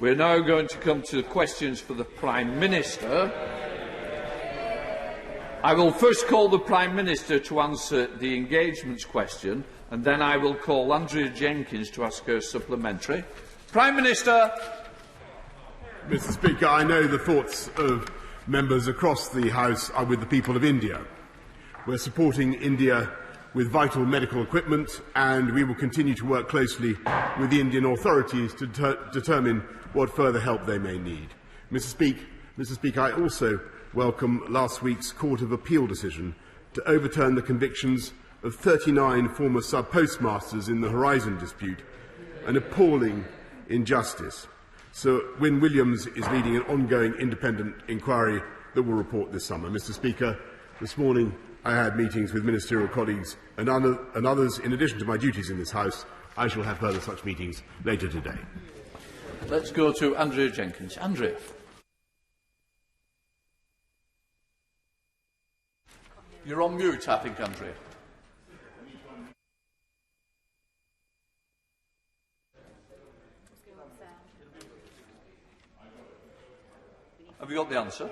We are now going to come to questions for the Prime Minister. I will first call the Prime Minister to answer the engagements question, and then I will call Andrea Jenkins to ask her supplementary. Prime Minister. Mr. Speaker, I know the thoughts of members across the House are with the people of India. We're supporting India with vital medical equipment, and we will continue to work closely with the Indian authorities to determine what further help they may need. Mr. Speaker, I also welcome last week's Court of Appeal decision to overturn the convictions of 39 former sub-postmasters in the Horizon dispute, an appalling injustice. Sir Wyn Williams is leading an ongoing independent inquiry that will report this summer. Mr. Speaker, this morning I had meetings with ministerial colleagues and others. In addition to my duties in this House, I shall have further such meetings later today. Let's go to Andrea Jenkins. Andrea. You're on mute, I think, Andrea. Have you got the answer?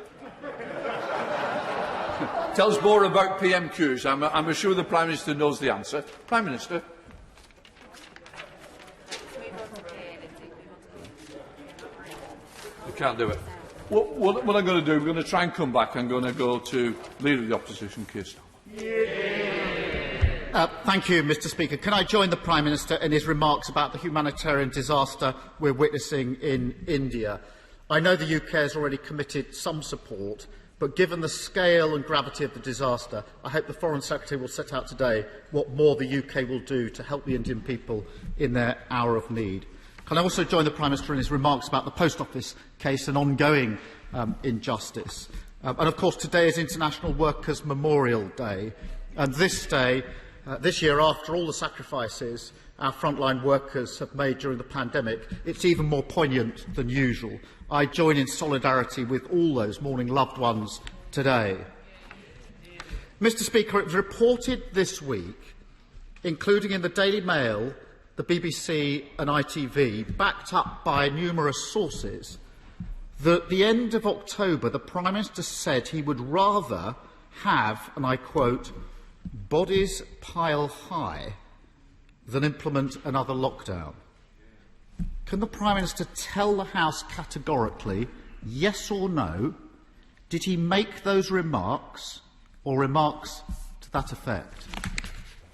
Tell us more about PMQs. I'm sure the Prime Minister knows the answer. Prime Minister. You can't do it. What I'm going to do, we're going to try and come back. I'm going to go to Leader of the Opposition, Keir Starmer. Thank you, Mr. Speaker. Can I join the Prime Minister in his remarks about the humanitarian disaster we're witnessing in India? I know the UK has already committed some support, but given the scale and gravity of the disaster, I hope the Foreign Secretary will set out today what more the UK will do to help the Indian people in their hour of need. Can I also join the Prime Minister in his remarks about the Post Office case and ongoing injustice? And of course, today is International Workers' Memorial Day, and this day, this year, after all the sacrifices our frontline workers have made during the pandemic, it's even more poignant than usual. I join in solidarity with all those mourning loved ones today. Mr. Speaker, it was reported this week, including in the Daily Mail, the BBC and ITV, backed up by numerous sources, that at the end of October the Prime Minister said he would rather have, and I quote, bodies pile high than implement another lockdown. Can the Prime Minister tell the House categorically, yes or no, did he make those remarks or remarks to that effect?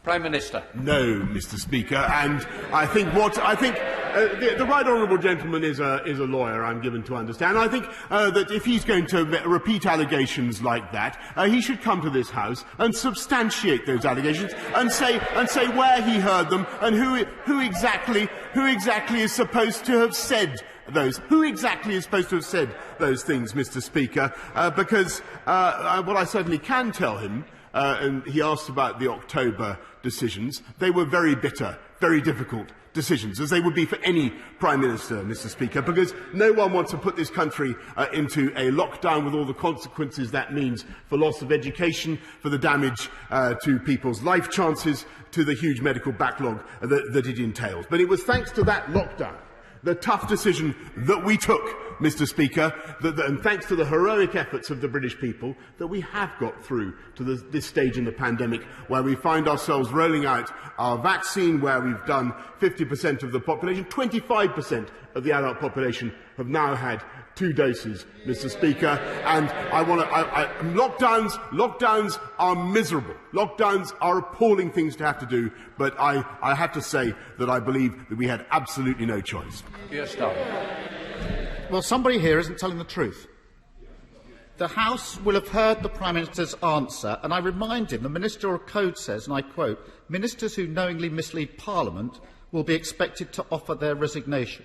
Prime Minister. No, Mr. Speaker, and I think the right honourable gentleman is a lawyer, I'm given to understand. I think that if he's going to repeat allegations like that, he should come to this House and substantiate those allegations and say where he heard them and who exactly is supposed to have said those. Who exactly is supposed to have said those things, Mr. Speaker? Because what I certainly can tell him, and he asked about the October decisions, they were very bitter, very difficult decisions, as they would be for any Prime Minister, Mr. Speaker, because no one wants to put this country into a lockdown with all the consequences that means for loss of education, for the damage to people's life chances, to the huge medical backlog that it entails. But it was thanks to that lockdown, the tough decision that we took, Mr. Speaker, and thanks to the heroic efforts of the British people, that we have got through to this stage in the pandemic where we find ourselves rolling out our vaccine, where we've done 50% of the population, 25% of the adult population have now had 2 doses, Mr. Speaker. And lockdowns are miserable. Lockdowns are appalling things to have to do, but I have to say that I believe that we had absolutely no choice. Yes, Starmer. Well, somebody here isn't telling the truth. The House will have heard the Prime Minister's answer, and I remind him the Ministerial Code says, and I quote, "Ministers who knowingly mislead Parliament will be expected to offer their resignation."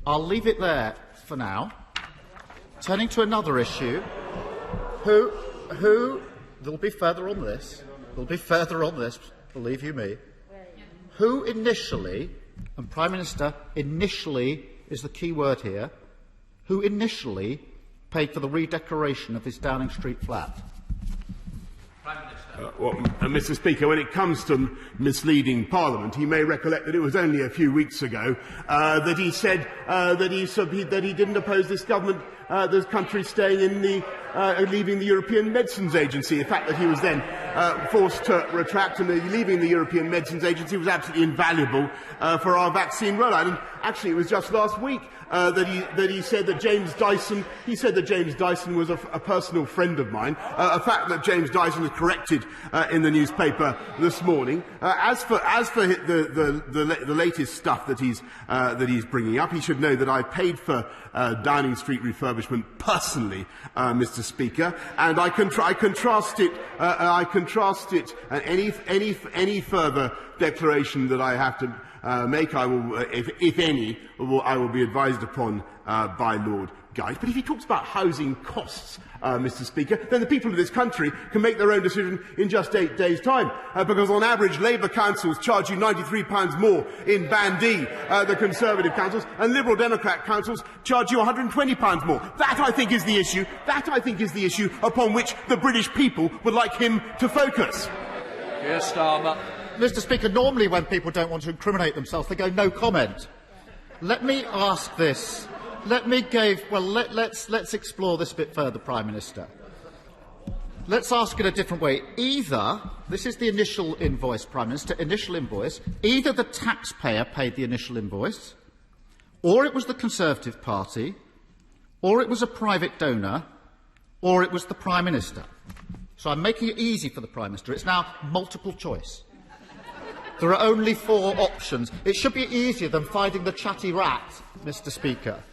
I'll leave it there for now. Turning to another issue, there'll be further on this, believe you me, who initially, and Prime Minister, initially is the key word here, who initially paid for the redecoration of his Downing Street flat? Prime Minister. Mr. Speaker, when it comes to misleading Parliament, he may recollect that it was only a few weeks ago that he said that he didn't oppose this government, this country staying in the leaving the European Medicines Agency. The fact that he was then forced to retract and leaving the European Medicines Agency was absolutely invaluable for our vaccine rollout. And actually, it was just last week that he said that James Dyson. He said that James Dyson was a personal friend of mine. A fact that James Dyson was corrected in the newspaper this morning. As for the latest stuff that he's bringing up, he should know that I paid for Downing Street refurbishment personally, Mr. Speaker, and I contrast it. Any further declaration that I have to make, I will, if any, I will be advised upon by Lord Guide. But if he talks about housing costs, Mr. Speaker, then the people of this country can make their own decision in just 8 days' time, because on average Labour councils charge you £93 more in Band D, the Conservative councils, and Liberal Democrat councils charge you £120 more. That, I think, is the issue. That, I think, is the issue upon which the British people would like him to focus. Keir Starmer. Mr. Speaker, normally when people don't want to incriminate themselves, they go no comment. Let me ask this. Let's explore this a bit further, Prime Minister. Let's ask it a different way. Either, this is the initial invoice, Prime Minister, initial invoice, either the taxpayer paid the initial invoice, or it was the Conservative Party, or it was a private donor, or it was the Prime Minister. So I'm making it easy for the Prime Minister. It's now multiple choice. There are only 4 options. It should be easier than finding the chatty rat, Mr. Speaker.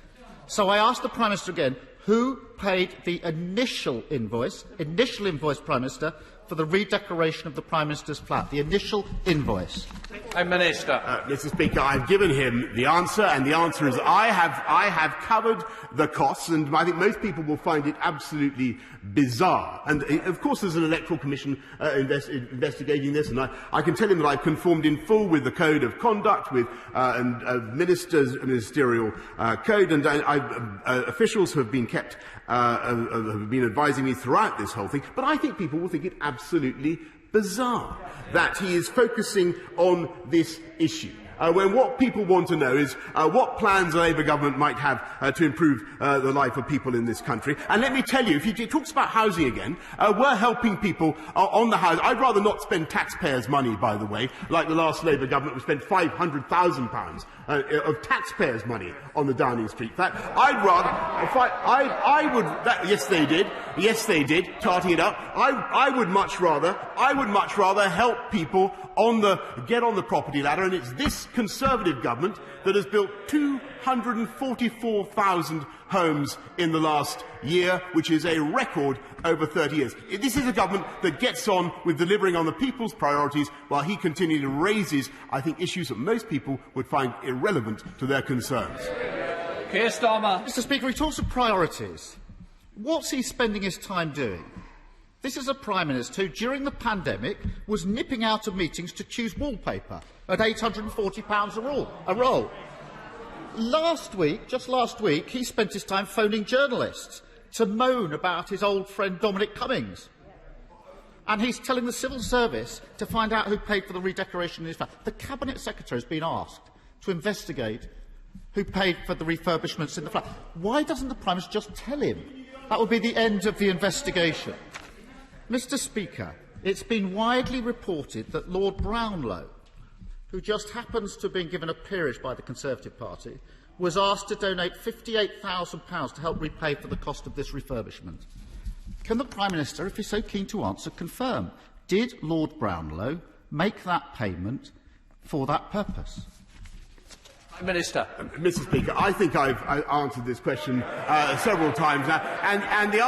So I ask the Prime Minister again, who paid the initial invoice, Prime Minister, for the redecoration of the Prime Minister's flat, the initial invoice? Prime Minister. Mr. Speaker, I've given him the answer, and the answer is I have covered the costs, and I think most people will find it absolutely bizarre. And of course, there's an electoral commission investigating this, and I can tell him that I've conformed in full with the code of conduct, with ministerial code, and officials who have been have been advising me throughout this whole thing. But I think people will think it absolutely bizarre that he is focusing on this issue, when what people want to know is what plans the Labour government might have to improve the life of people in this country. And let me tell you, if he talks about housing again, we're helping people on the house. I'd rather not spend taxpayers' money, by the way, like the last Labour government, which spent £500,000 of taxpayers' money on the Downing Street flat. I'd rather, yes they did, tarting it up. I would much rather help people get on the property ladder, and it's this Conservative government that has built 244,000 homes in the last year, which is a record over 30 years. This is a government that gets on with delivering on the people's priorities, while he continually raises, I think, issues that most people would find irrelevant to their concerns. Keir Starmer. Mr. Speaker, he talks of priorities. What's he spending his time doing? This is a Prime Minister who, during the pandemic, was nipping out of meetings to choose wallpaper at £840 a roll. Just last week, he spent his time phoning journalists to moan about his old friend Dominic Cummings. And he's telling the civil service to find out who paid for the redecoration of his flat. The Cabinet Secretary has been asked to investigate who paid for the refurbishments in the flat. Why doesn't the Prime Minister just tell him? That would be the end of the investigation. Mr. Speaker, it's been widely reported that Lord Brownlow, who just happens to have been given a peerage by the Conservative Party, was asked to donate £58,000 to help repay for the cost of this refurbishment. Can the Prime Minister, if he's so keen to answer, confirm, did Lord Brownlow make that payment for that purpose? Minister. Mr. Speaker, I think I've answered this question several times now, and the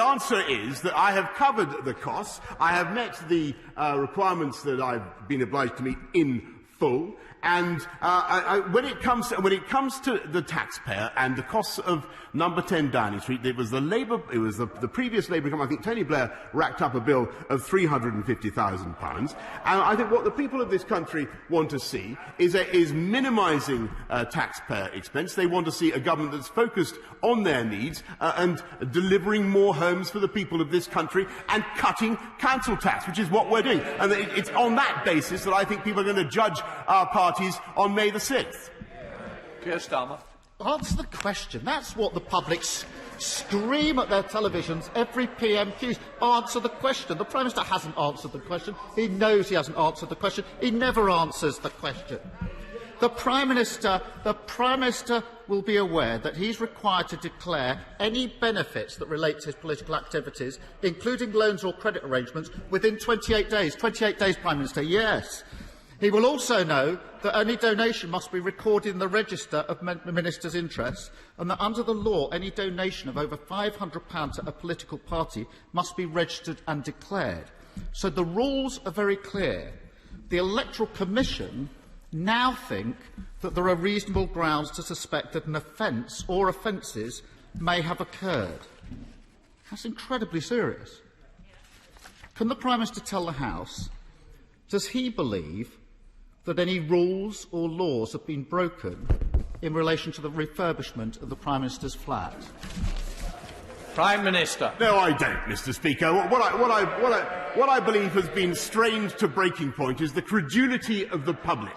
answer is that I have covered the costs. I have met the requirements that I've been obliged to meet in full, And when it comes to the taxpayer and the costs of Number 10 Downing Street, it was the previous Labour government. I think Tony Blair racked up a bill of £350,000. And I think what the people of this country want to see is minimising taxpayer expense. They want to see a government that's focused on their needs and delivering more homes for the people of this country and cutting council tax, which is what we're doing. And it's on that basis that I think people are going to judge our parties on May the 6th. Keir Starmer. Answer the question. That's what the public scream at their televisions every PMQs. Answer the question. The Prime Minister hasn't answered the question. He knows he hasn't answered the question. He never answers the question. The Prime Minister will be aware that he's required to declare any benefits that relate to his political activities, including loans or credit arrangements, within 28 days. 28 days, Prime Minister, yes. He will also know that any donation must be recorded in the register of ministers' interests, and that under the law any donation of over £500 to a political party must be registered and declared. So the rules are very clear. The Electoral Commission now think that there are reasonable grounds to suspect that an offence or offences may have occurred. That's incredibly serious. Can the Prime Minister tell the House, does he believe that any rules or laws have been broken in relation to the refurbishment of the Prime Minister's flat? Prime Minister. No, I don't, Mr. Speaker. What I believe has been strained to breaking point is the credulity of the public.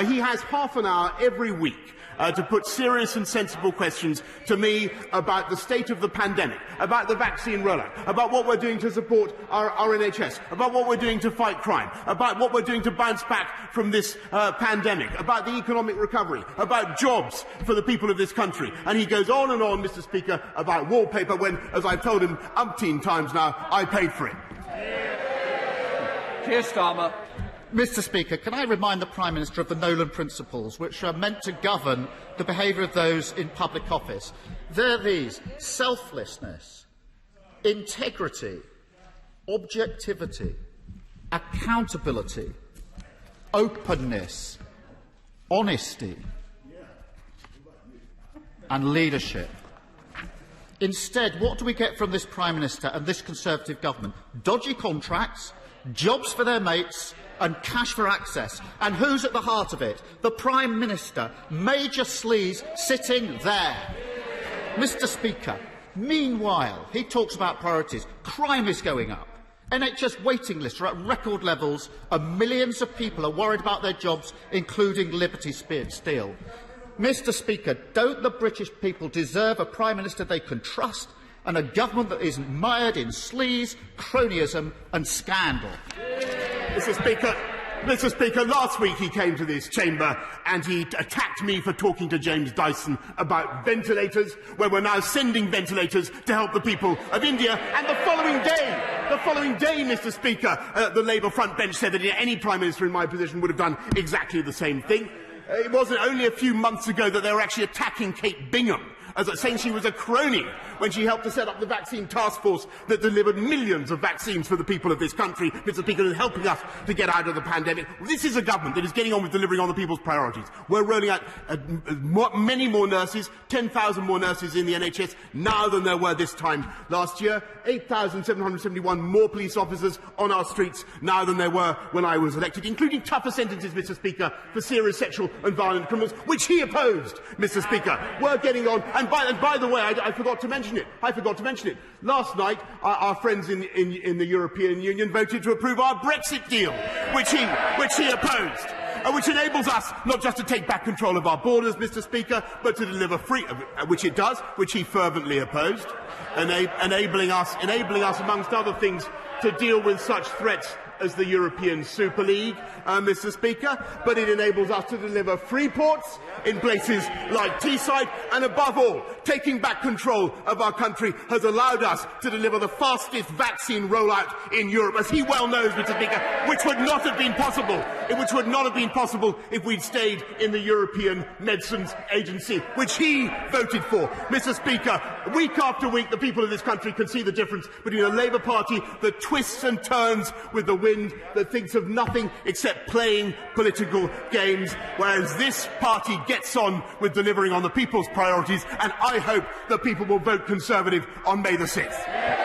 He has half an hour every week to put serious and sensible questions to me about the state of the pandemic, about the vaccine rollout, about what we're doing to support our NHS, about what we're doing to fight crime, about what we're doing to bounce back from this pandemic, about the economic recovery, about jobs for the people of this country. And he goes on and on, Mr. Speaker, about wallpaper when, as I've told him umpteen times now, I paid for it. Keir Starmer. Mr. Speaker, can I remind the Prime Minister of the Nolan Principles, which are meant to govern the behaviour of those in public office? They're these: selflessness, integrity, objectivity, accountability, openness, honesty, and leadership. Instead, what do we get from this Prime Minister and this Conservative government? Dodgy contracts, jobs for their mates, and cash for access. And who's at the heart of it? The Prime Minister, Major Sleaze, sitting there. Mr. Speaker, meanwhile, he talks about priorities. Crime is going up. NHS waiting lists are at record levels, and millions of people are worried about their jobs, including Liberty Steel. Mr. Speaker, don't the British people deserve a Prime Minister they can trust and a government that isn't mired in sleaze, cronyism and scandal? Mr. Speaker, last week he came to this chamber and he attacked me for talking to James Dyson about ventilators, where we're now sending ventilators to help the people of India. And the following day, Mr. Speaker, the Labour front bench said that any Prime Minister in my position would have done exactly the same thing. It wasn't only a few months ago that they were actually attacking Kate Bingham, saying she was a crony when she helped to set up the vaccine task force that delivered millions of vaccines for the people of this country, Mr. Speaker, and helping us to get out of the pandemic. This is a government that is getting on with delivering on the people's priorities. We're rolling out many more nurses, 10,000 more nurses in the NHS now than there were this time last year, 8,771 more police officers on our streets now than there were when I was elected, including tougher sentences, Mr. Speaker, for serious sexual and violent criminals, which he opposed, Mr. Speaker. We're getting on. And by the way, I forgot to mention it. Last night, our friends in the European Union voted to approve our Brexit deal, which he opposed, which enables us not just to take back control of our borders, Mr. Speaker, but to deliver free, which it does, which he fervently opposed, enabling us, amongst other things, to deal with such threats as the European Super League, Mr. Speaker, but it enables us to deliver free ports in places like Teesside, and above all, taking back control of our country has allowed us to deliver the fastest vaccine rollout in Europe, as he well knows, Mr. Speaker, which would not have been possible if we'd stayed in the European Medicines Agency, which he voted for. Mr. Speaker, week after week, the people of this country can see the difference between a Labour Party that twists and turns with the wind that thinks of nothing except playing political games, whereas this party gets on with delivering on the people's priorities, and I hope that people will vote Conservative on May the 6th.